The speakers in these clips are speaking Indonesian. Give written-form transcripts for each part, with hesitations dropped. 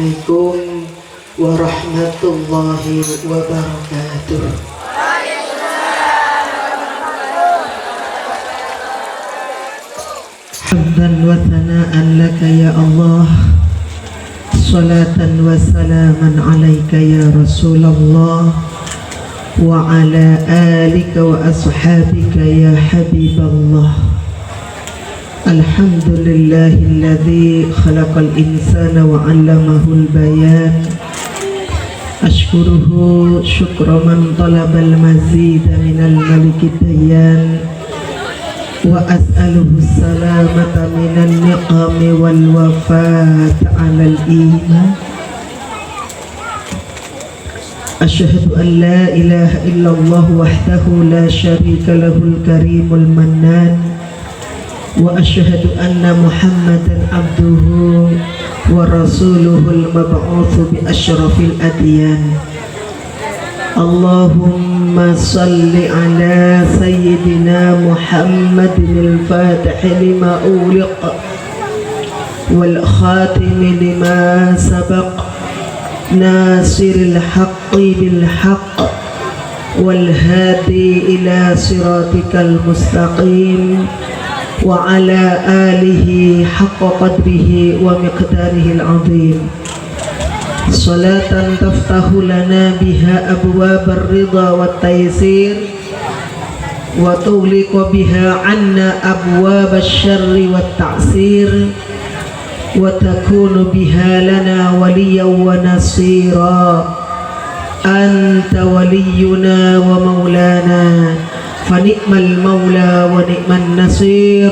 Assalamualaikum warahmatullahi wabarakatuh. Hamdan wa thana'an laka ya Allah, salatan wa salaman alaika ya Rasulullah, wa ala alika wa ashabika ya Habiballah. Alhamdulillahilladzi khalaqal insana wa 'allamahu al-bayan. Ashkuruhu syukra man talabal mazida minal malikid dayyan, wa as'aluhu salamata minan niqami wal wafata 'alal iman. Asyhadu an la ilaha illallah wahdahu la syarika lahul karimul mannan, wa asyhadu anna Muhammadan abduhu wa rasuluhul mab'utsu bi asyrafil adyan. Allahumma salli ala sayyidina Muhammadin al-fatih lima uliq wal khatim lima sabaq nasiril haqqi bil haqq wal hadi ila siratikal mustaqim wa ala alihi haqqa qadrihi wa miqdarihi al-azim. Salatan taftahu lana biha abwabar ridha wat taysir wa tughliqu biha 'anna abwabasy syarri wat ta'sir wa takunu biha lana waliyyan wa nasira. Anta waliyuna wa maulana fa ni'mal maula wa ni'man nasir,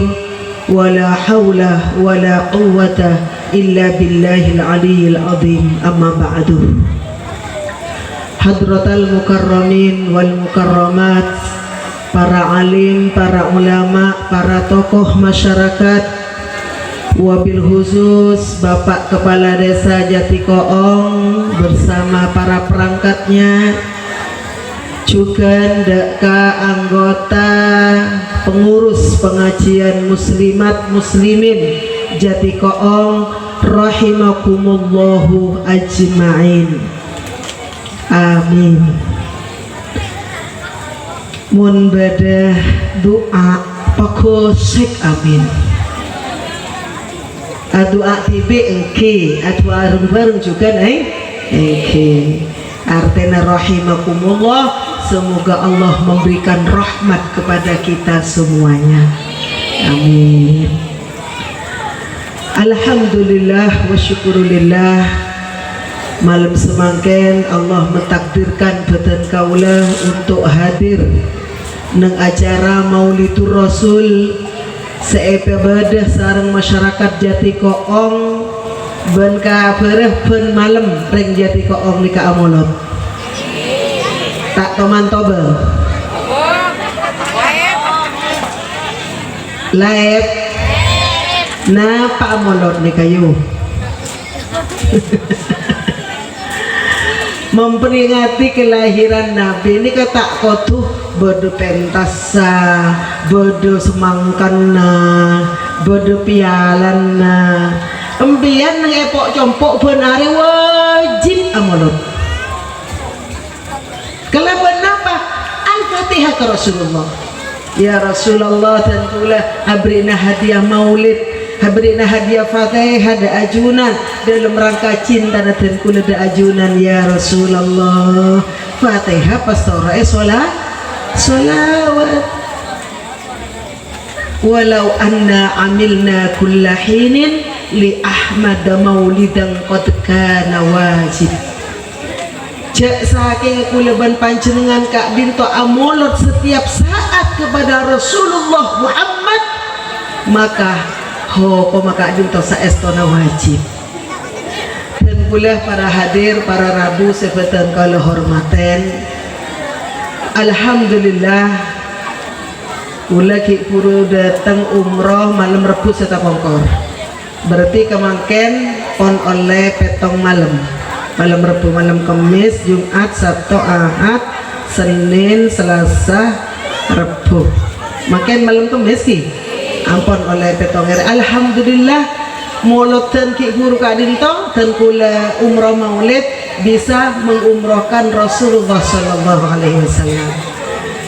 wa la hawla wa la quwwata illa billahil aliyyil azim. Amma ba'du. Hadratal mukarramin wal mukarramat, para alim, para ulama, para tokoh masyarakat, wabil khusus Bapak Kepala Desa Jatikoong bersama para perangkatnya, juga anggota pengurus pengajian muslimat muslimin Jatikoong rahimakumullahu ajma'in. Amin. Mun badah doa pakosek amin. Doa tibi engke, doa bareng juga engke. Artinya rahimakumullah, semoga Allah memberikan rahmat kepada kita semuanya. Amin. Alhamdulillah wa syukurillah, malam semangken Allah mentakdirkan badan kaula untuk hadir nang acara Maulidur Rasul seepebadah sareng masyarakat Jatikoong ben kabareh ben malam ring Jatikoong nika amolot tak toman tobe laep napa amolot nika yu memperingati kelahiran Nabi ini kata kotuh bodo pentasa, bodo semangkana, bodo pialana, embian nang epok compok benari wajib amolot. Kelaban apa? Al-Fatihah ke Rasulullah. Ya Rasulullah, dan pula abrina hadiah maulid, habrina hadiah Fatihah da ajunan dalam rangka cinta dan kula da ajunan ya Rasulullah. Fatihah pastora salawat. Walau anna amilna kulla hinin li Ahmad maulidan qad kana wajib. Cek saking kulaban panjenengan Kak Binto amolot setiap saat kepada Rasulullah Muhammad, maka maka Binto saestona wajib. Dan pula para hadir, para rabu sebetan kalau hormaten, alhamdulillah kula ki puru datang umroh malam Rebu serta Pongkor. Berarti kemangken on oleh petong malam Rebu, malam Kamis, Jumat, Sabtu, Ahad, Senin, Selasa, Rebu. Makin malam Kamis ki ampun oleh petong. Alhamdulillah mulut ten ki guru Kak Dinto ten kula umrah maulid bisa mengumrohkan Rasulullah sallallahu alaihi wasallam.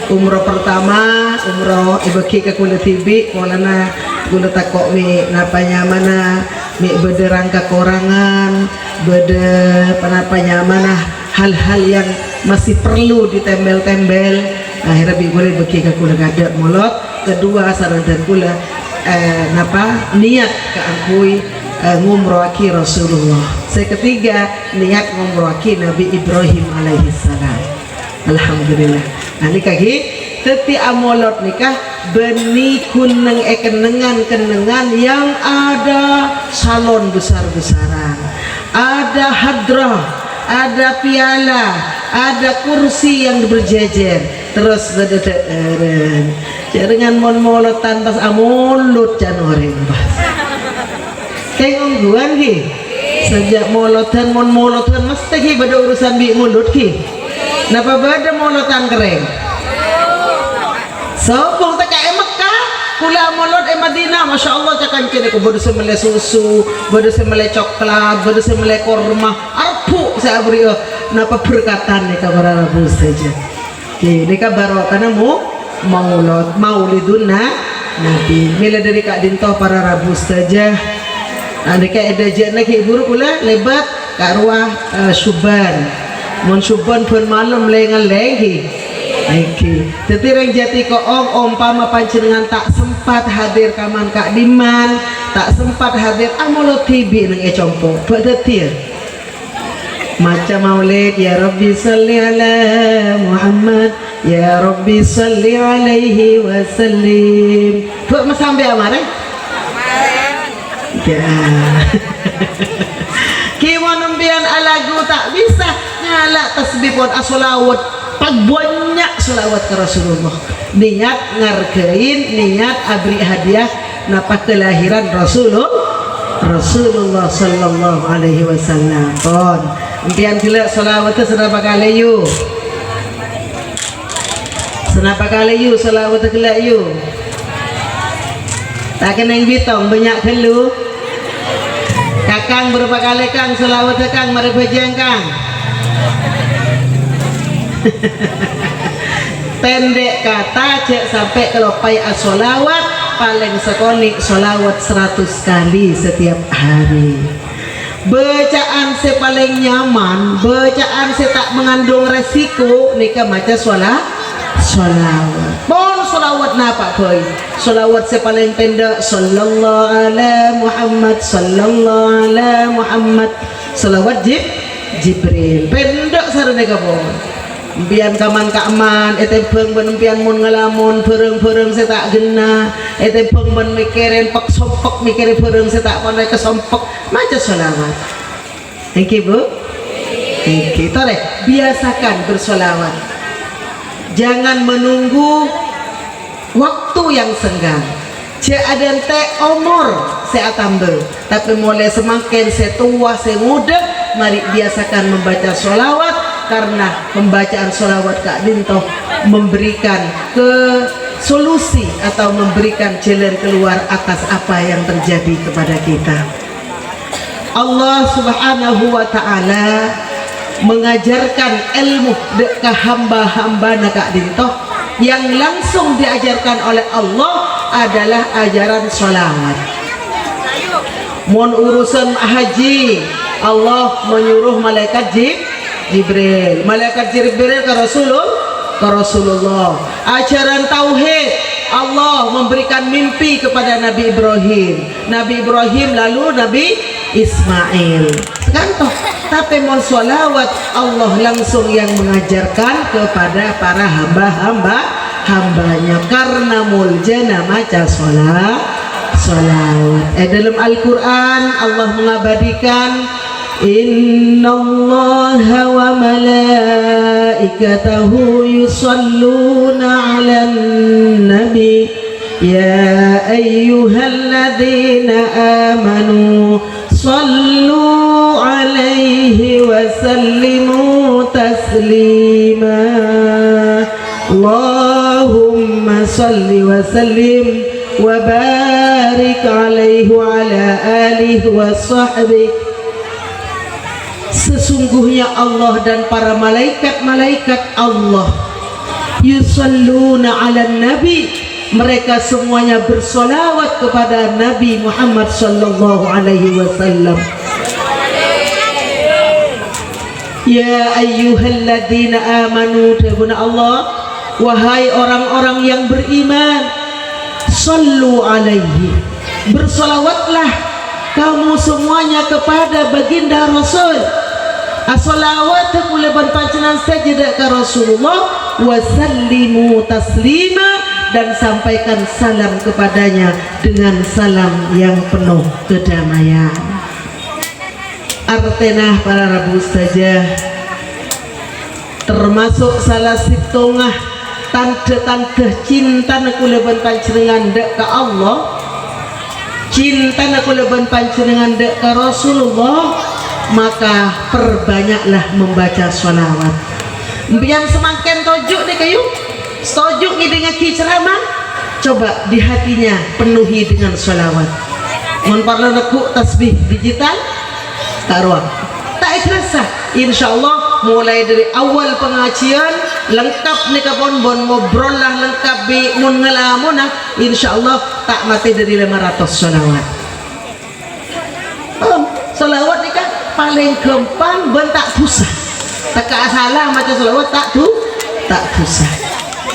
Umrah pertama umrah ibu ki ke kula tibi kolana kula takok mi napanya mana mi bederang kekorangan bede penapanya mana hal-hal yang masih perlu ditembel-tembel. Akhirnya bi boleh beki ke kula gadak mulut. Kedua saran dan kula napa niat ke akui ngumrohaki Rasulullah. Ketiga niat ngumrohaki Nabi Ibrahim alaihi salam. Alhamdulillah. Nah nikah ki teti amolot nikah beni kuneng kenengan yang ada salon besar-besaran, ada hadrah, ada piala, ada kursi yang berjejer, terus berderet jaringan mon-molot tanpas amulut janoreng bas tengongguan ki sejak molotan mon-molotan mesti ki pada urusan bi mulut ki napa bada molotan kering sopong tak kayak Mekah kula molot Madinah Masya Allah cakan cene ko bodo semele susu bodo semele coklat bodo semele korma arpu saya beri napa berkatan nih kabar Rabu saja ini kabar karena maulidun Nabi mila dari Kak Dinto para Rabu saja ada kayak ada jen lagi guru kula lebat Kak Ruah Syuban mon Syuban pun malam lengan lagi Oke, tetireng jati ko umpama panjenengan tak sempat hadir kaman Kak Diman, tak sempat hadir amolo tibi nang ecompo. Bedetir. Macam maulid ya Rabbi salli ala Muhammad, ya Rabbi salli alaihi wasallim. Buat sampai amare? Ya. Kiwan nembian alagu tak bisa nyala tasbih pun asolawat. Banyak selawat ke Rasulullah niat ngargain niat abri hadiah napa kelahiran Rasulullah sallallahu alaihi wasallam pon impian gila selawatnya senapa kali yu selawatnya gila yu tak kena yang bitong banyak kelu kakang berapa kali kang selawatnya kang mari bajang kang pendek kata cek sampai kalau pai asolawat paling sekoni solawat 100 kali setiap hari bacaan se paling nyaman bacaan se tak mengandung resiko nikah maca solawat bon solawat napa boy solawat se paling pendek sallallahu ala Muhammad sallallahu ala Muhammad solawat Jibril pendek sarane kabon Bian kaman kaman, etepeng ben mun ngalamun pereng saya tak gena, etepeng ben mikirin pak sompok mikirin pereng saya tak pandai kesompok, macam solawat. Thank you bu. Thank you. Toleh biasakan bersolawat. Jangan menunggu waktu yang senggang. Cek ada teh umur saya tambah, tapi mulai semakin saya tua saya muda, mari biasakan membaca solawat. Karena pembacaan sholawat Kak Dinto memberikan solusi atau memberikan jalan keluar atas apa yang terjadi kepada kita. Allah subhanahu wa ta'ala mengajarkan ilmu ke hamba-hamba Kak Dinto yang langsung diajarkan oleh Allah adalah ajaran sholawat. Mon urusan haji Allah menyuruh malaikat Jibril, malaikat Jibril ke Rasulullah. Ajaran tauhid Allah memberikan mimpi kepada Nabi Ibrahim lalu Nabi Ismail. Sekarang tapi mau sholawat Allah langsung yang mengajarkan kepada para hambanya karena muljana maca sholawat. Dalam Al-Quran Allah mengabadikan Innallaha wa malaikatahu yusalluna 'alan nabi ya ayyuhalladzina amanu sallu 'alaihi wa sallimu taslima Allahumma salli wa sallim wa barik barik alaihi wa ala alihi wa sahbihi. Sesungguhnya Allah dan para malaikat-malaikat Allah yusalluna ala nabi, mereka semuanya bersolawat kepada Nabi Muhammad sallallahu alaihi wasallam. Ya ayyuhalladzina amanu, tabuna Allah, wahai orang-orang yang beriman, sallu alaihi, bersolawatlah kamu semuanya kepada baginda Rasul. As-salawat kuleban pancenan sajadah ke Rasulullah, wasallimu taslima, dan sampaikan salam kepadanya dengan salam yang penuh kedamaian. Artenah para rabu saja termasuk salah sitongah tanda-tanda cinta kuleban panjenengan dek ke Allah, cinta kuleban panjenengan dek ke Rasulullah, maka perbanyaklah membaca sholawat. Yang semakin tojuk nih kayu tojuk nih dengan ceramah, coba di hatinya penuhi dengan sholawat. Mun parla reku tasbih digital taruh tak ikhlasah, insyaallah mulai dari awal pengajian lengkap nih kapon bon ngobrol lah lengkap bi mun ngelamun nah, insyaallah tak mati dari 500 sholawat. Sholawat nih kan paling gampang ben tak susah, tak salah macam sholawat tak susah.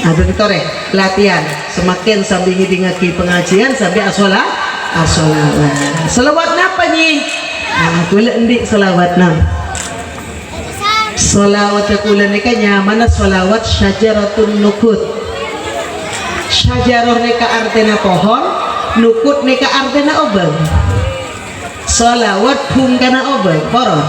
Nah begitu latihan semakin sambil ngidingaki pengajian sampai asolawat. Sholawat apa nih? Kula endi sholawat nam. Sholawat kula nika nyaman sholawat syajaratun nukut. Syajarah nika artena pohon, nukut nika artena obeng. Sholawat bungkana obeng, poron.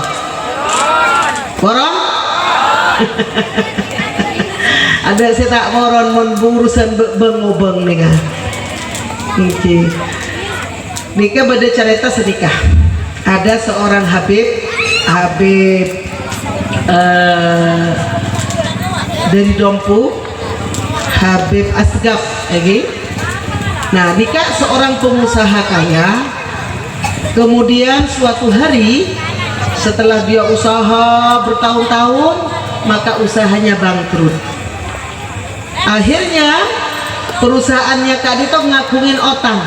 Ada saya tak poron mon burusan beng-obeng nika. Niki. Nika beda cerita sedikah. Ada seorang Habib dari Dompu, Habib Asgaf lagi. Nah nikah seorang pengusaha kaya, kemudian suatu hari setelah dia usaha bertahun-tahun, maka usahanya bangkrut. Akhirnya perusahaannya kadito ngakungin otang,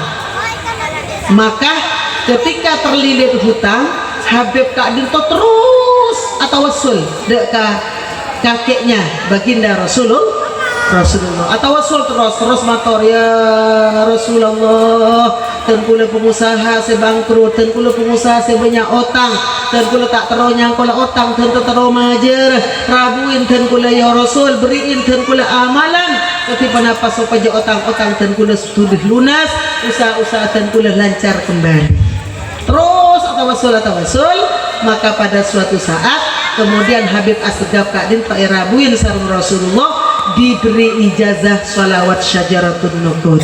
maka ketika terlilit hutang, Habib Kak Dinto terus atau wasul dek kakeknya baginda Rasulullah atau wasul terus motor ya Rasulullah, dan kula pengusaha sebangkrut, dan kula pengusaha sebanyak otang, dan kula tak teronya kula otang, dan terus majer rabuin, dan kula ya Rasul beriin, dan kula amalan ketika napas supaya otang-otang, dan kula sudah lunas usaha-usaha, dan kula lancar kembali. Terus atau wasul, maka pada suatu saat kemudian Habib Asgaf Kak Din Pak Rabuin sarung Rasulullah diberi ijazah sholawat syajaratun nukut.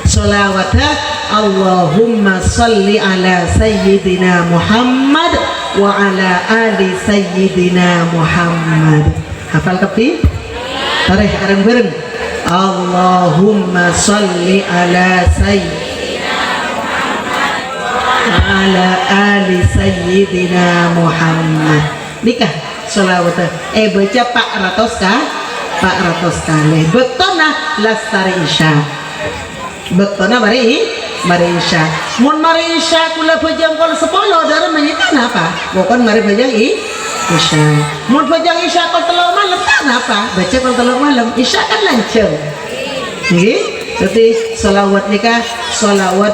Sholawatnya Allahumma salli ala sayyidina Muhammad wa ala ali sayyidina Muhammad. Hafal kepi? Tarik bareng-bareng. Allahumma salli ala sayyidina ala ali sayyidina Muhammad. Nikah sholawat baca Pak Ratos kali betona lastari isya, betona mari isya. Mun mari isya kula bajang kol 10 dari menyitan apa bukan mari bajang isya. Mun bajang isya kol 3 malam kan apa baca kol 3 malam isya kan lanceng nggih. Jadi sholawat nikah sholawat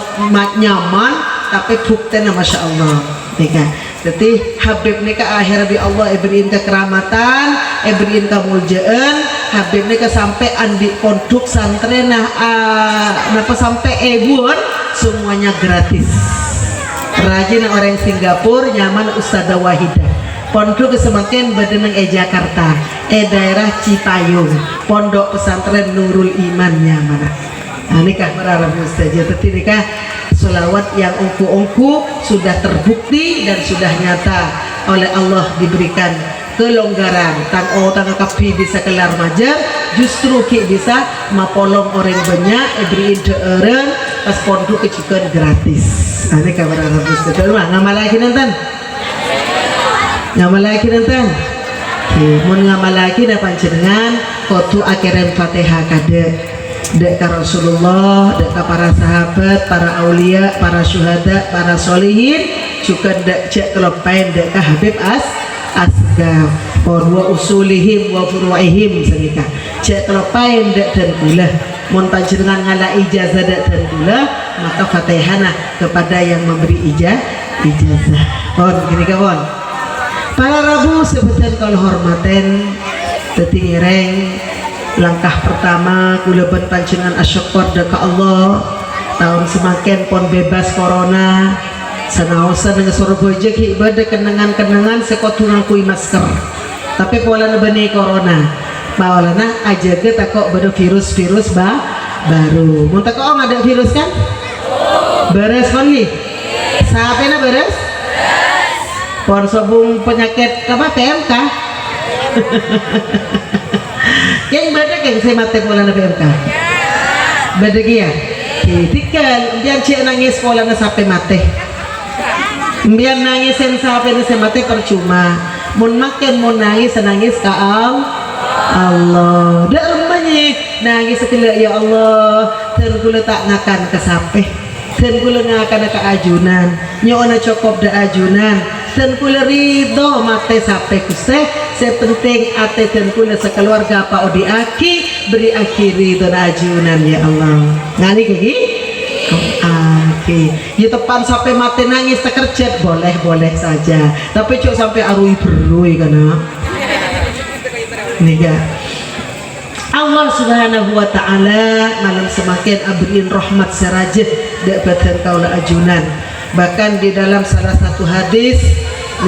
nyaman tapi buktinya Masya Allah nikah. Jadi Habib nikah akhirnya di Allah beriin kekeramatan, beriin kemuliaan. Habib nikah sampai andi pondok santren napa sampai ebun semuanya gratis. Rajin orang Singapura nyaman Ustadzah Wahidah. Pondok semakin badanang Jakarta, daerah Cipayung, pondok pesantren Nurul Iman nyaman. Nah nikah berharap saja. Tapi nikah sholawat yang ungku-ungku sudah terbukti dan sudah nyata oleh Allah diberikan kelonggaran. Tang kapi bisa kelar majar, justru ki bisa mapolong orang banyak beri deureun pas pondok kecukupan gratis. Ini kabar Rabu sedul mah ngamal lagi nanten. Ngamal lagi nanten. Mun ngamal lagi da panjenengan kudu akirim Fatihah kade. Dek ka Rasulullah, dek ka para sahabat, para aulia, para syuhada, para solihin, juga dek cek kelopain dek ka Habib asgaf wa usulihim wa furu'ihim senika. Cek kelopain dek dan gula. Mun panjenengan ngala ijazah dek dan gula, maka Fatihah kepada yang memberi ijazah. Pon gini kawan. Para Rabu sebutan kalau hormaten tetingireng langkah pertama kuleban panjenengan asyukur deka Allah tahun semakin pon bebas corona senaosan dengan Surabaya ki ibadah kenangan-kenangan sekotu ngakui masker tapi pola bani corona maulana aja ke takok pada virus-virus baru mau takok ada virus kan beres kon nih siapa na beres pon sobung penyakit apa PMK yang beda yang saya mati pola na PMK beda kia titikal biar cik nangis pola na sampai mati biar nangis yang sampai na mati percuma mun makan mun nangis ka Allah dah rumahnya nangis sekali ya Allah dan gula tak ngakan ke sampai dan gula ngakan ke ajunan nyona cokop da ajunan dan kula ridho mate sampai kuseh sepenting ate dan kula sekeluarga apa odi aki beri akhiri dan ajunan ya Allah ngani kaki aki ya tepan sampai mate nangis terkerjet boleh saja tapi cok sampai arui berui karena nih ya Allah subhanahu wa ta'ala malam semakin abrin rahmat serajah dapatkan kaula ajunan. Bahkan di dalam salah satu hadis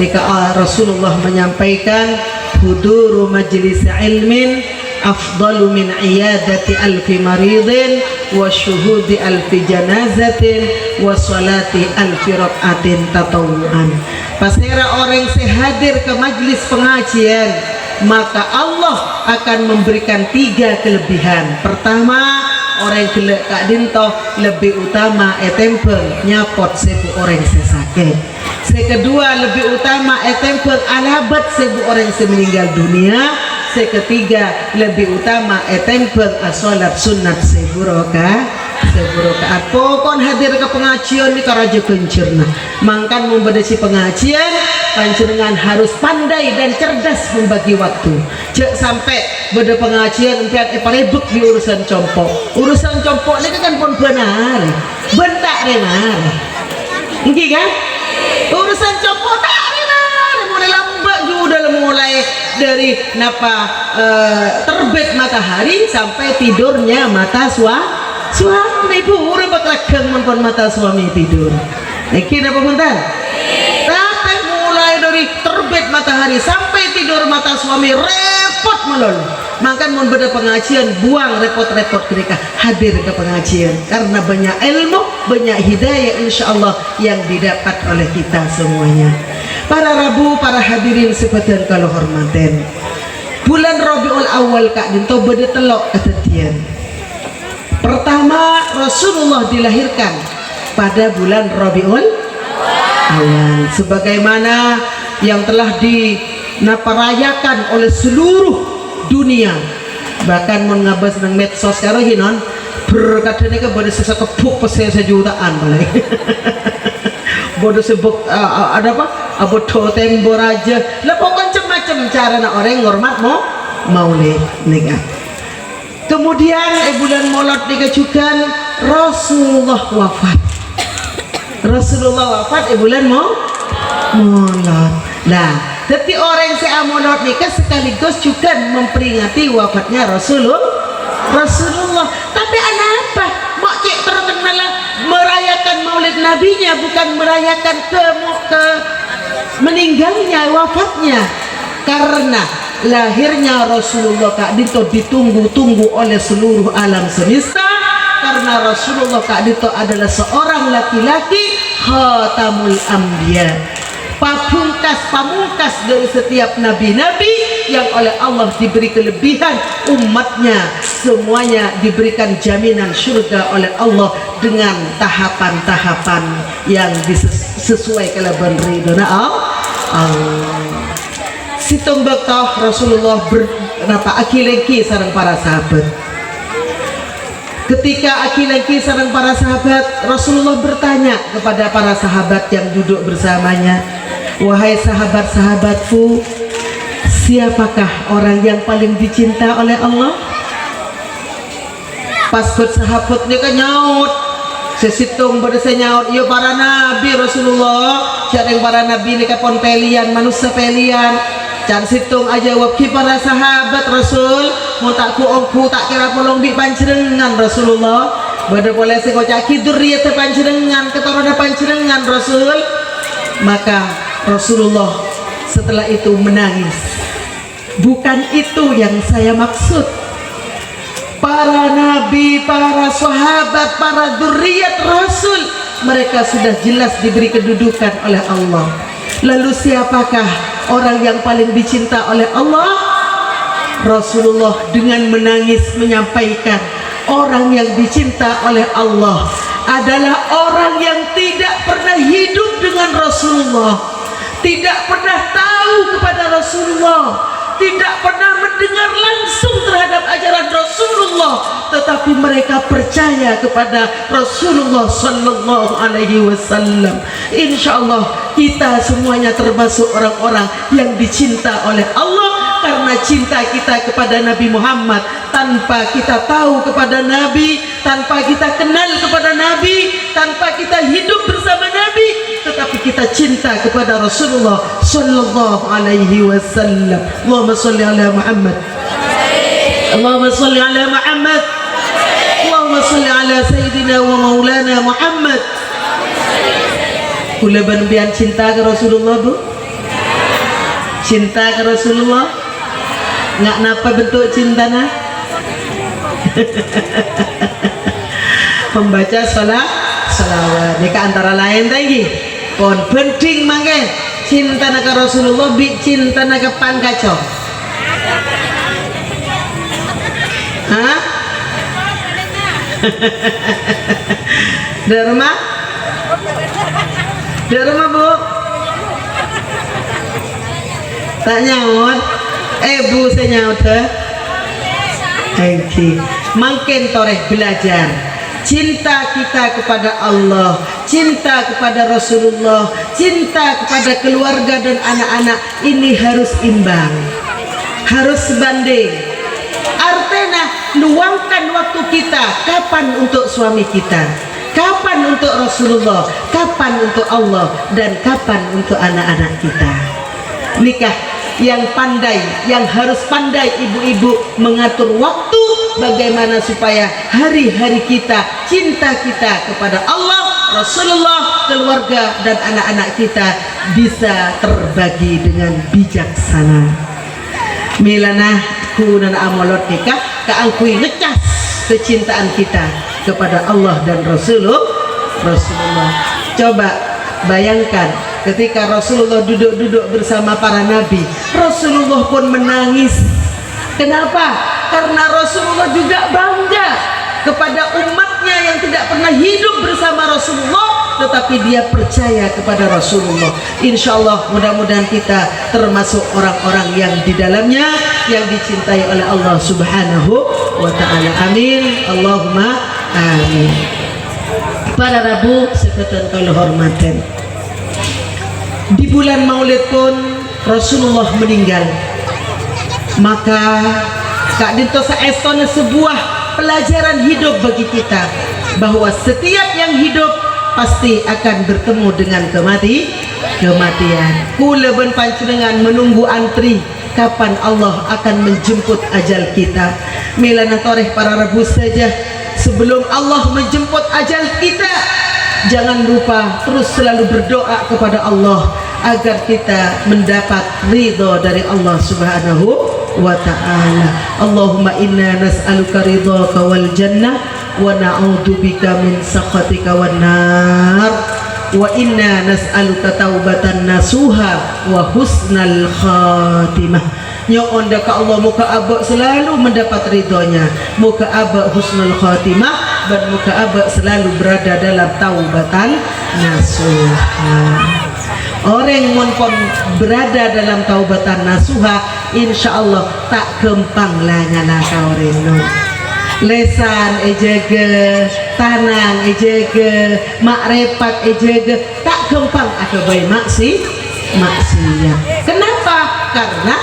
nikah Rasulullah menyampaikan huduru majlis ilmin afdalu min iyadati alfi maridin wa syuhudi alfi janazatin wa salati alfi rak'atin tatawuan. Pasera orang sehadir ke majlis pengajian maka Allah akan memberikan 3 kelebihan. Pertama, orang gelek kak dinto lebih utama etempel nyapot sebu orang sesake. Kedua, lebih utama etempel alabat sebu orang semeninggal dunia. Ketiga, lebih utama etempel asolat sunat sebu rakaat. Pokon hadir ke pengajian ini karaja kencirna. Mangkan membedasi pengajian panjenengan harus pandai dan cerdas membagi waktu. Cek sampai beda pengajian empian parebek di urusan compok. Urusan compok ini kan pun benar. Bentak benar. Nggih kan? Urusan compok tak benar. Mulai lambat juga mulai dari terbit matahari sampai tidurnya mata suami buruk bakal menpon mata suami tidur. Iki apa bentar? Tapi mulai dari terbit matahari sampai tidur mata suami repot melon. Makan mun beda pengajian buang repot-repot ketika hadir ke pengajian karena banyak ilmu, banyak hidayah insyaallah yang didapat oleh kita semuanya. Para Rabu, para hadirin sepadan kalau hormaten. Bulan Rabiul Awal kak dinto beda telok ketetian. Pertama, Rasulullah dilahirkan pada bulan Rabiul Awal sebagaimana yang telah dinaparayakan oleh seluruh dunia. Bahkan mun ngabas nang medsos karo hinon berkatane ke bodo sesakepuk pesese jutaan balik. Bodo sebuk ada apa? Aboto tembor aja. Lah pokoknya macam-macam cara nak orang ngormat maulid nikah. Kemudian bulan Maulid dikajukan Rasulullah wafat. Rasulullah wafat bulan Maulid. Nah, jadi orang yang Maulid nikah sekaligus juga memperingati wafatnya Rasulullah. Tapi apa? Mak cik terkenal merayakan Maulid Nabinya bukan merayakan ke meninggalnya wafatnya karena lahirnya Rasulullah kak dito ditunggu-tunggu oleh seluruh alam semesta karena Rasulullah kak dito adalah seorang laki-laki khatamul anbiya pamungkas dari setiap nabi-nabi yang oleh Allah diberi kelebihan umatnya semuanya diberikan jaminan surga oleh Allah dengan tahapan-tahapan yang sesuai kalaban ridho Allah. Situng bakta Rasulullah berapa akilengki sareng para sahabat. Ketika akilengki sareng para sahabat, Rasulullah bertanya kepada para sahabat yang duduk bersamanya, wahai sahabat-sahabatku, siapakah orang yang paling dicinta oleh Allah? Pas sahabatnya kan nyaut, sesitung pada saya nyaut, ya para nabi Rasulullah, jarang para nabi ini kapon pelian, manusia pelian. Jangan situng aja wakil para sahabat Rasul, mau tak kuongku tak kira polong di pancerengan Rasulullah. Bada boleh sekocak kidur ya pancerengan, ketorona pancerengan Rasul. Maka Rasulullah setelah itu menangis. Bukan itu yang saya maksud. Para nabi, para sahabat, para dzurriyyat Rasul, mereka sudah jelas diberi kedudukan oleh Allah. Lalu siapakah orang yang paling dicinta oleh Allah? Rasulullah dengan menangis menyampaikan, orang yang dicinta oleh Allah adalah orang yang tidak pernah hidup dengan Rasulullah, tidak pernah tahu kepada Rasulullah, tidak pernah mendengar langsung terhadap ajaran Rasulullah, tetapi mereka percaya kepada Rasulullah Sallallahu Alaihi Wasallam. Insya Allah kita semuanya termasuk orang-orang yang dicinta oleh Allah karena cinta kita kepada Nabi Muhammad. Tanpa kita tahu kepada Nabi, tanpa kita kenal kepada Nabi, tanpa kita hidup bersama Nabi, tetapi kita cinta kepada Rasulullah Sallallahu Alaihi Wasallam. Allahumma salli ala Muhammad, Allahumma salli ala Muhammad, Allahumma salli ala Sayyidina wa Maulana Muhammad. Kula ban cinta ke Rasulullah bu, cinta ke Rasulullah. Nggak napa bentuk cintana? Membaca salawat. Ini antara lain lagi. Pon penting mangke cinta ke Rasulullah, bi cinta ke pangkaco. Hah? Dari rumah? Dari rumah bu? Tak nyaut? Bu saya nyaut deh. Makin toreh belajar cinta kita kepada Allah, cinta kepada Rasulullah, cinta kepada keluarga dan anak-anak ini harus imbang, harus sebanding. Artinya luangkan waktu kita, kapan untuk suami kita, kapan untuk Rasulullah, kapan untuk Allah, dan kapan untuk anak-anak kita. Nikah yang pandai, yang harus pandai ibu-ibu mengatur waktu bagaimana supaya hari-hari kita, cinta kita kepada Allah, Rasulullah, keluarga dan anak-anak kita bisa terbagi dengan bijaksana. Milana kunan amolot nikah kaangkui ngecas kecintaan kita kepada Allah dan Rasulullah. Coba bayangkan ketika Rasulullah duduk-duduk bersama para nabi, Rasulullah pun menangis. Kenapa? Karena Rasulullah juga bangga kepada umatnya yang tidak pernah hidup bersama Rasulullah, tetapi dia percaya kepada Rasulullah. Insya Allah mudah-mudahan kita termasuk orang-orang yang di dalamnya yang dicintai oleh Allah Subhanahu wa Ta'ala. Amin. Allahumma amin. Para Rabu sekatan kalau hormatan, di bulan Maulid pun Rasulullah meninggal. Maka Kak Dinto saestona sebuah pelajaran hidup bagi kita bahwa setiap yang hidup pasti akan bertemu dengan kematian. Kula ben panjenengan menunggu antri kapan Allah akan menjemput ajal kita. Milana toreh para Rabu saja sebelum Allah menjemput ajal kita, jangan lupa terus selalu berdoa kepada Allah agar kita mendapat ridho dari Allah Subhanahu wa Ta'ala. Allahumma inna nas'aluka ridhaka wal jannah wa na'udzubika min sakhatika wan nar. wa inna nas'aluka taubatan nasuha wa husnal khatimah. Nyoon dah ke Allah muka abak selalu mendapat ridhonya, muka abak husnul khatimah, dan muka abak selalu berada dalam taubatan nasuha. Orang pun berada dalam taubatan nasuha, insya Allah tak kempang lah nyala kau reno. Lesan ejaga, tanang ejaga, makrepat ejaga, tak kempang aku bayi maksiat. Kenapa? Karena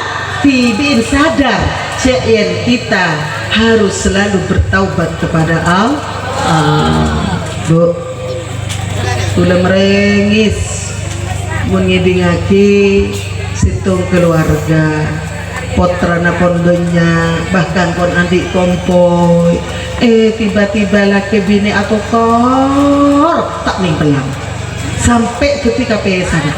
tibin sadar cien kita harus selalu bertaubat kepada Allah. Bu, kula merengis mengidingaki situng keluarga potrana pondonya bahkan pon adik kompoi tiba-tiba laki bini atau kor tak ning pelang sampai ketika pesana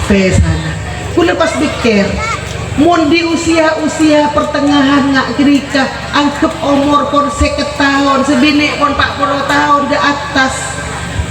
pesana kula pas pikir mun di usia pertengahan ngak kerika angkep umur pon 50 tahun sebini pon 40 tahun ke atas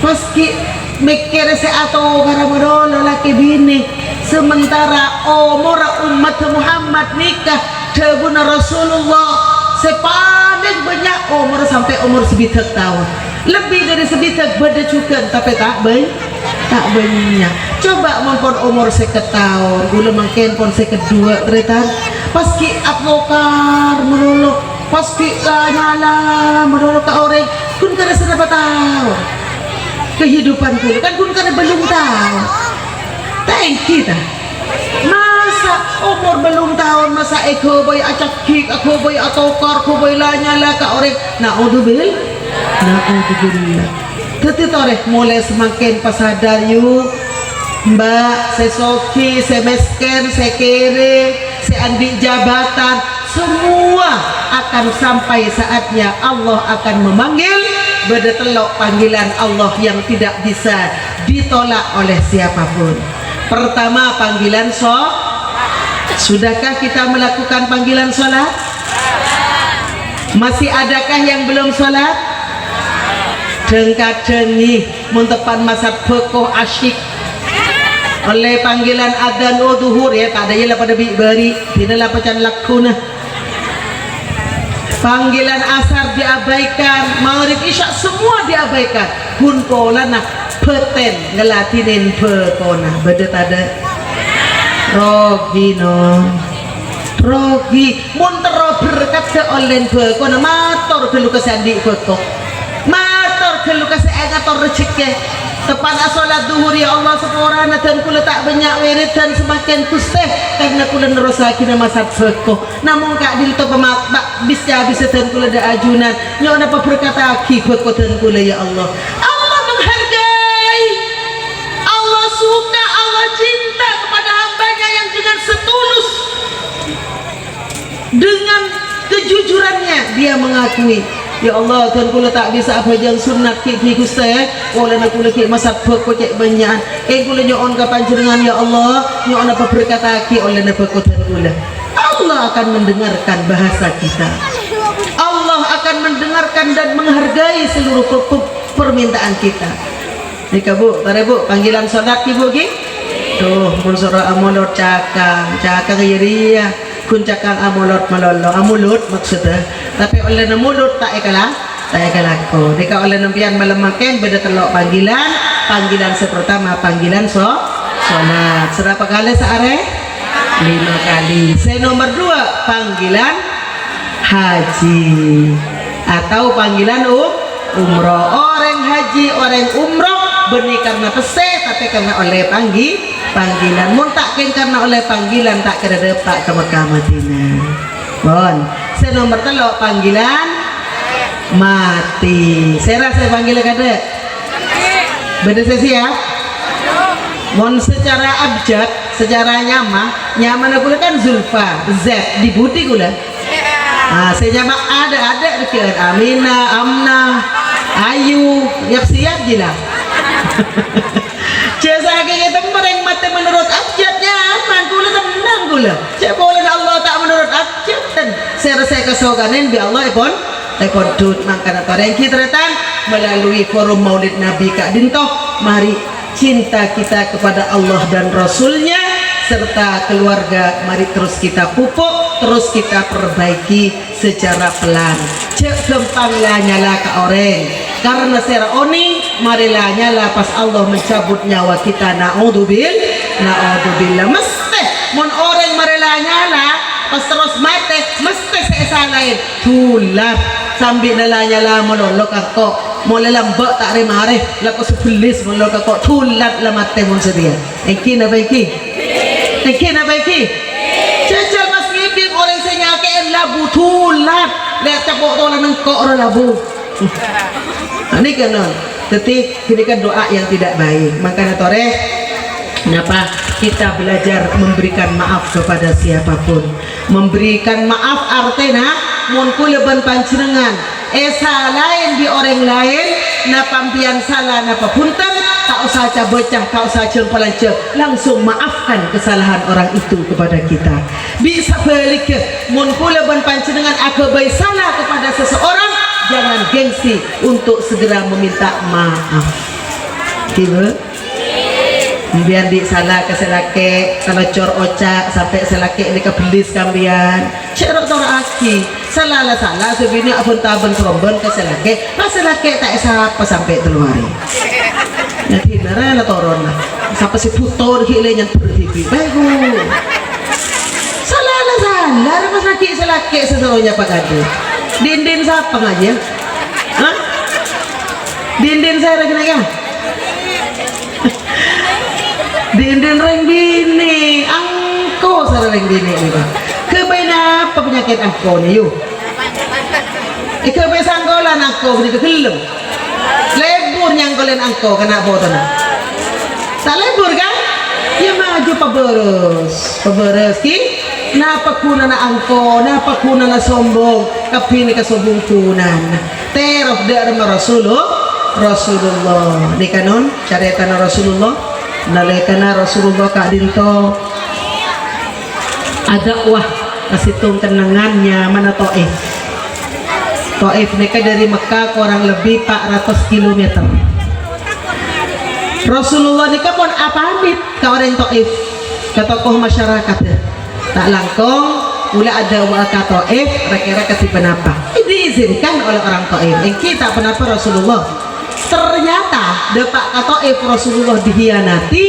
meski mikir se atau gara-gara laki bini sementara umur umat Muhammad nikah dengan Rasulullah sepaling banyak umur sampai umur sebitak tahun lebih dari sebitak beda juga tapi tak banyak. Coba maupun umur 50 tahun gula makin pun 2 tretan paski advokar menolak paski nyala menolak ke orang kun kada seberapa tahun kehidupan ku kan kun kada belum tahu thank kita masa umur belum tahun masa eko boy acak kik aku boy atokar aku boy nyala ke orang naudzubillah Teti toreh mulai semakin pasadar yuk Mbak, sesoki, semesken, sekere, seandi jabatan semua akan sampai saatnya Allah akan memanggil berdetelok panggilan Allah yang tidak bisa ditolak oleh siapapun. Pertama panggilan sudahkah kita melakukan panggilan sholat? Masih adakah yang belum sholat? Dengka-dengi muntepan masa bekoh asyik oleh panggilan adzan duhur ya tak ada ialah pada bari tidaklah pacan lakuna panggilan asar diabaikan maghrib isya semua diabaikan pun polana peten ngelatinin pekona bedet ada rogi muntero berkat seolen pekona mator kelu kesandi pekok kalau kasih ngatur rezeki tepat sholat duhur ya Allah seorang dan kula tak banyak wirid dan semakin kusteh karena kula nerosaki nama satfeko namun kak dilto pemak bisa dan kula ada ajunan nyawa apa berkata kibeko dan kula ya Allah Allah menghargai Allah suka Allah cinta kepada hambanya yang dengan setulus dengan kejujurannya dia mengakui ya Allah tuan kula tak bisa apa yang sunat ki guste oleh nak kula ki masak peko cek banyak kula nyoon ka panjenengan ya Allah nyoon apa berkata ki oleh nak peko tuan kula Allah akan mendengarkan bahasa kita Allah akan mendengarkan dan menghargai seluruh permintaan kita nika bu tare bu panggilan salat ki bu ki tuh mun sura amolot cakang ya dia kun cakang amolot malolo amulut maksudnya tapi oleh namulut tak ekalako dika oleh nampian malemaken beda telok panggilan sepertama panggilan sholat serapa kali seare 5 kali nomor 2 panggilan haji atau panggilan umroh orang haji orang umroh benih karena pese tapi karena oleh panggilan muntakin karena oleh panggilan tak kena depak ke Mekah Madinah bon nomor 3 panggilan mati saya rasa panggilan kada beda sesi ya mon secara abjad secara nyaman aku kan Zulfa Z di budi gula saya nyamak ada dekat Amina Amna Ayu siap jila jasa kita mereng mati menurut abjadnya aman kula tenang kula cek boleh Allah tak menurut abjad dan saya rasa kesoganin bi Allah pun kontut mangkana toreng kita datang melalui forum Maulid Nabi Kak Dintoh. Mari cinta kita kepada Allah dan Rasulnya serta keluarga mari terus kita pupuk, terus kita perbaiki secara pelan. Cek gampang lah nyala ke orang karena sera oni marilah nyala pas Allah mencabut nyawa kita. Naudzubillah mesti mon orang marilah nyala pas terus mati mesti saya lain tulap sambil nyala mololok kok mulai lambak tak remare laku sebelis mololok kok tulat lah mati mon sedia engkin apa iki cecel mas ngibing orang saya nyake labu tulat lihat capok tolan engkok orang labu. Ini kan detik ini kan doa yang tidak baik. Makanya tore kenapa kita belajar memberikan maaf kepada siapapun. Memberikan maaf artinya mun kuleban panjenengan esa lain di orang lain napa pian salah napa punten tak usah bocah tak usah cengpalanca langsung maafkan kesalahan orang itu kepada kita. Bisa balik mun kuleban panjenengan akabai salah kepada seseorang jangan gengsi untuk segera meminta maaf. Tiba biar di salah ke selake kalau cor ocak sampai selake ini kebelis kambian cerok tora aki salah sebenarnya abun tabun keromben ke selake pas selake tak siapa sampai teluari nanti nara lah toron lah sampai si putor hilenya bertipi bagus salah pas laki selake seseorangnya pak gade dindin siapa aja hah dindin saya lagi dindin reng bini angko sarang reng bini ini kebaina apa penyakit angko ni yuk kebaina sanggolan angko begitu kelem lebur nyanggolan angko kena botol tak lebur kan ya maju paberes ki napa kuna na angko napa kuna na sombong kapini kasombong kunan terok dari Rasulullah ni kanon syariatan Rasulullah nalekana Rasulullah Kak Dinto ada wah kasitung kenangannya mana Taif mereka dari Mekah kurang lebih 400 km. Rasulullah ini pun pamit ke orang Taif ke tokoh masyarakat tak langkong mulai ada waka Taif kira-kira kasih penapa diizinkan oleh orang Taif kita penapa Rasulullah ternyata depak Taif Rasulullah dihianati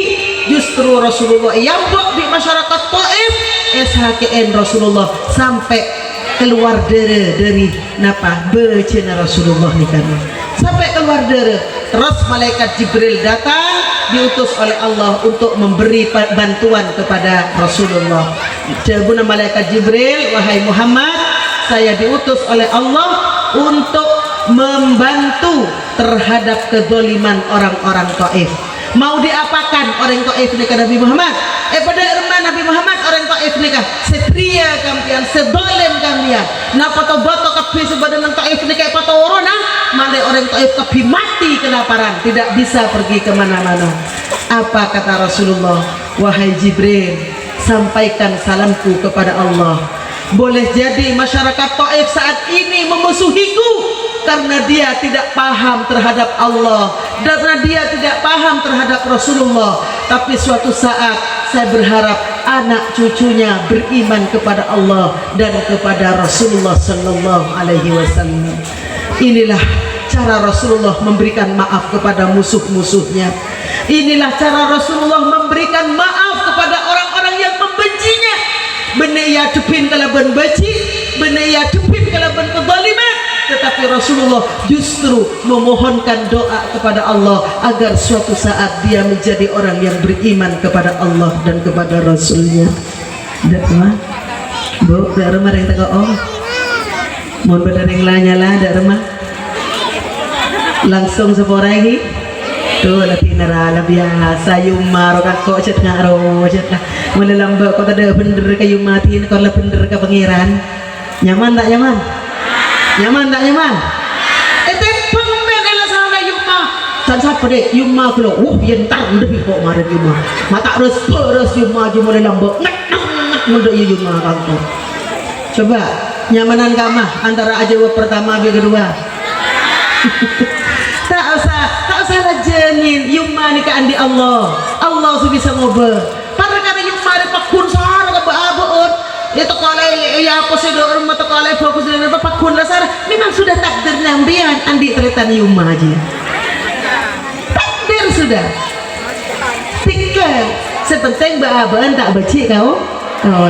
justru Rasulullah yang di masyarakat Taif SHKN Rasulullah sampai keluar dari napa becena Rasulullah nih kan sampai keluar dari terus malaikat Jibril datang diutus oleh Allah untuk memberi bantuan kepada Rasulullah. Jawabnya malaikat Jibril, wahai Muhammad saya diutus oleh Allah untuk membantu terhadap kezaliman orang-orang Taif. Mau diapakan orang Taif ini ke Nabi Muhammad? Pada irman Nabi Muhammad orang Taif ini kan setria kampian, sedolim kampian. Napa tobato kapi sebadan Taif ini kayak patorona, malah orang Taif kapi mati kelaparan, tidak bisa pergi kemana-mana. Apa kata Rasulullah? Wahai Jibril, sampaikan salamku kepada Allah. Boleh jadi masyarakat Taif saat ini memusuhiku karena dia tidak paham terhadap Allah, karena dia tidak paham terhadap Rasulullah. Tapi suatu saat saya berharap anak cucunya beriman kepada Allah dan kepada Rasulullah Sallallahu Alaihi Wasallam. Inilah cara Rasulullah memberikan maaf kepada musuh-musuhnya. Inilah cara Rasulullah memberikan maaf kepada orang-orang yang membencinya. Benar ia dupin kalaban benci, benar ia dupin kalaban kezaliman. Tetapi Rasulullah justru memohonkan doa kepada Allah agar suatu saat dia menjadi orang yang beriman kepada Allah dan kepada Rasulnya. Dak Bu, dak rumah yang tak om. Mohon berdareng lanyala dak rumah. Langsung seporai tuh lagi nerala biasa yumar kok cet ngaro cet lah. Mulai lambak kok ada bener kayu mati kalau bener ke pangeran. Nyaman tak nyaman? Nyaman tak nyaman? Pengmen elah sana Yuma dan siapa deh Yuma kalau yentar udah kok kemarin Yuma mata beres Yuma aja mulai lambak nget muda Yuma kantor. Coba Nyamanan kamah antara ajawa pertama dan kedua. tak usah rajengin yumma ni ka andi Allah su bisa ngobrol para kada yumma ni pakun sar ka baaboon itu kalau ya apa sih do rumah to kalau fokus dengan pakun dasar memang sudah takdirnya ambian andi tretan yumma aja takdir sudah tinggal sepenting baaboon tak baci kau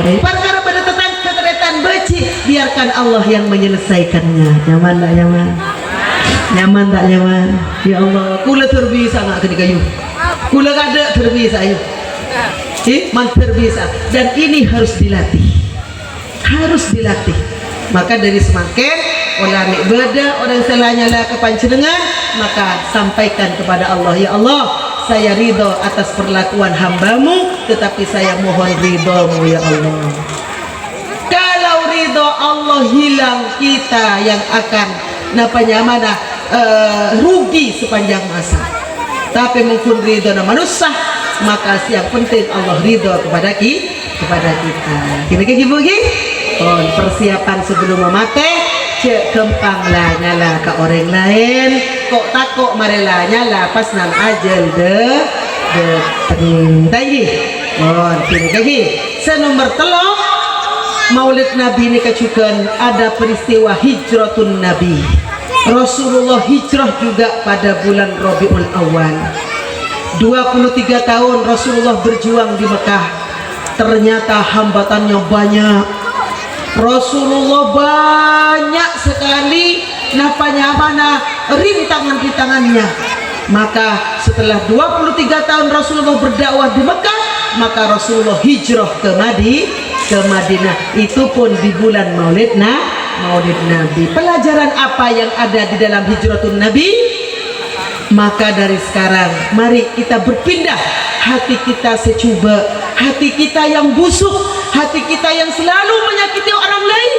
deh para kada pada tretan baci biarkan Allah yang menyelesaikannya. Nyaman tak nyaman? Nyaman tak nyaman? Ya Allah, kula terbisa nggak kena kayu? Kula kada terbisa ayo. Man terbisa dan ini harus dilatih. Harus dilatih. Maka dari semakin ulama beda orang selanya lah kepancenengan, maka sampaikan kepada Allah, ya Allah, saya ridho atas perlakuan hambamu, tetapi saya mohon ridhomu ya Allah. Kalau ridho Allah hilang, kita yang akan rugi sepanjang masa. Tapi mungkin ridho na manusia, maka yang penting Allah ridho kepada kita. Kira-kira gini persiapan sebelum memate, cek kempang lah nyala ke orang lain, kok takut marela nyala pas nan ajal de tadi. Kira-kira senomor telur Maulid Nabi ini kecukan ada peristiwa hijratun Nabi. Rasulullah hijrah juga pada bulan Rabiul Awal. 23 tahun Rasulullah berjuang di Mekah. Ternyata hambatannya banyak. Rasulullah banyak sekali rintangan-rintangannya. Maka setelah 23 tahun Rasulullah berdakwah di Mekah, maka Rasulullah hijrah ke Madinah. Itu pun di bulan Maulid Nabi. Pelajaran apa yang ada di dalam hijratun Nabi? Maka dari sekarang mari kita berpindah hati kita secuba, hati kita yang busuk, hati kita yang selalu menyakiti orang lain.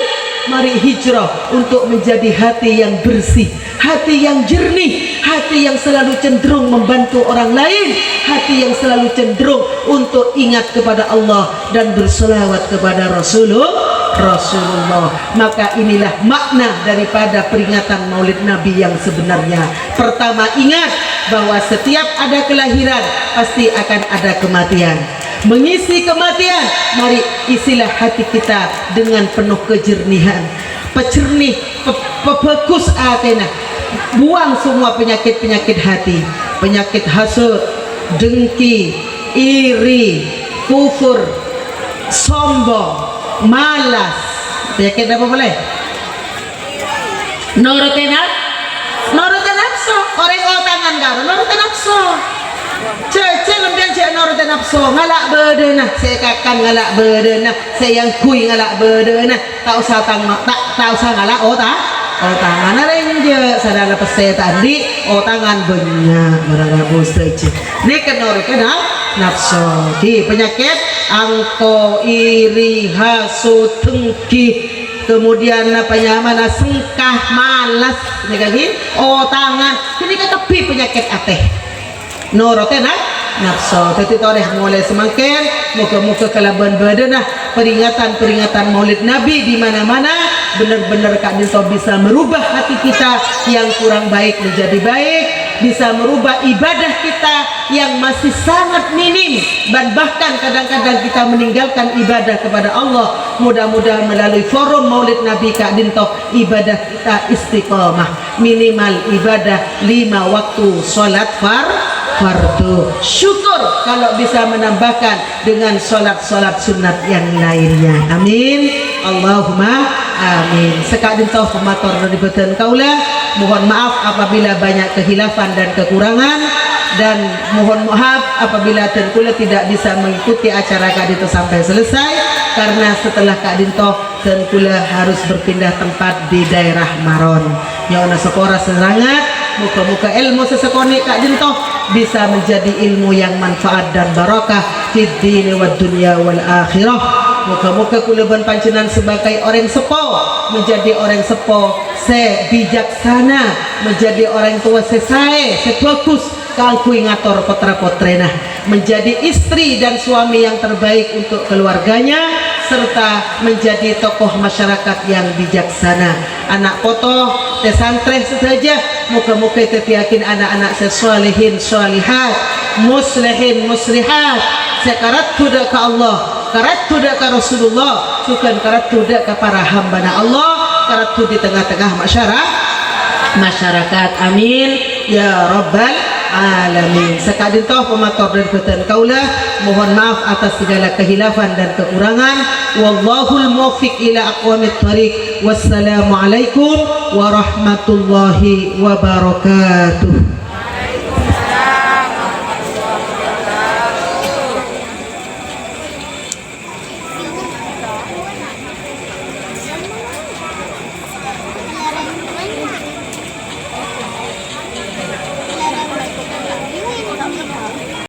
Mari hijrah untuk menjadi hati yang bersih, hati yang jernih, hati yang selalu cenderung membantu orang lain, hati yang selalu cenderung untuk ingat kepada Allah dan berselawat kepada Rasulullah. Maka inilah makna daripada peringatan Maulid Nabi yang sebenarnya. Pertama, ingat bahwa setiap ada kelahiran pasti akan ada kematian. Mengisi kematian, mari isilah hati kita dengan penuh kejernihan, pekus atena. Buang semua penyakit-penyakit hati, penyakit hasud, dengki, iri, kufur, sombong, malas. Penyakit apa boleh? Nurutin nafsu. Orang tangan karo nurutin nafsu. Cece lempian cek nurutin nafsu. Ngalak bedena, saya kakan ngalak bedena, saya yang kui ngalak bedena. Tak usah ngalak tangan ada yang je sadar pese tadi tangan banyak berapa saja. Ini nurutin nafsu. Di penyakit angko, iri, hasud, dengki, kemudian sengkah, malas, ini lagi tangan. Ini ketepi penyakit ateh. Noroten nafsu. Tapi toleh mulai semakin muka-muka kelaban badan peringatan Maulid Nabi di mana-mana benar-benar Kak Dinto bisa merubah hati kita yang kurang baik menjadi baik, bisa merubah ibadah kita yang masih sangat minim dan bahkan kadang-kadang kita meninggalkan ibadah kepada Allah. Mudah-mudahan melalui forum Maulid Nabi Kak Dinto ibadah kita istiqomah, minimal ibadah 5 waktu sholat fardu. Syukur kalau bisa menambahkan dengan sholat-sholat sunat yang lainnya. Amin. Allahumma amin. Sekak Dinto pemator dari beten kaulah. Mohon maaf apabila banyak kehilafan dan kekurangan, dan mohon maaf apabila Tengkula tidak bisa mengikuti acara Kak Dinto sampai selesai, karena setelah Kak Dinto Tengkula harus berpindah tempat di daerah Maron. Nyona sekolah serangat, muka-muka ilmu sesekoni Kak Dinto bisa menjadi ilmu yang manfaat dan barakah fid dini wad dunya wal akhirah. Muka-muka kulaban pancenan sebagai orang sepo, menjadi orang sepo bijaksana, menjadi orang tua sefokus kangkui ngator potra-potrena, menjadi istri dan suami yang terbaik untuk keluarganya, serta menjadi tokoh masyarakat yang bijaksana. Anak foto tesantreh saja, muka-muka tetiakin anak-anak sesolehin solihat, muslihin muslihat, sekarat tudak ke Allah, karat tudak ke Rasulullah, bukan karat tudak ke para hamba Allah, karat tudak di tengah-tengah masyarakat. Amin ya rabbal alamin. Sekadin toh pemator dan ketan kaulah, mohon maaf atas segala kehilafan dan kekurangan. Wallahul muwaffiq ila aqwamit thariq. Wassalamualaikum warahmatullahi wabarakatuh.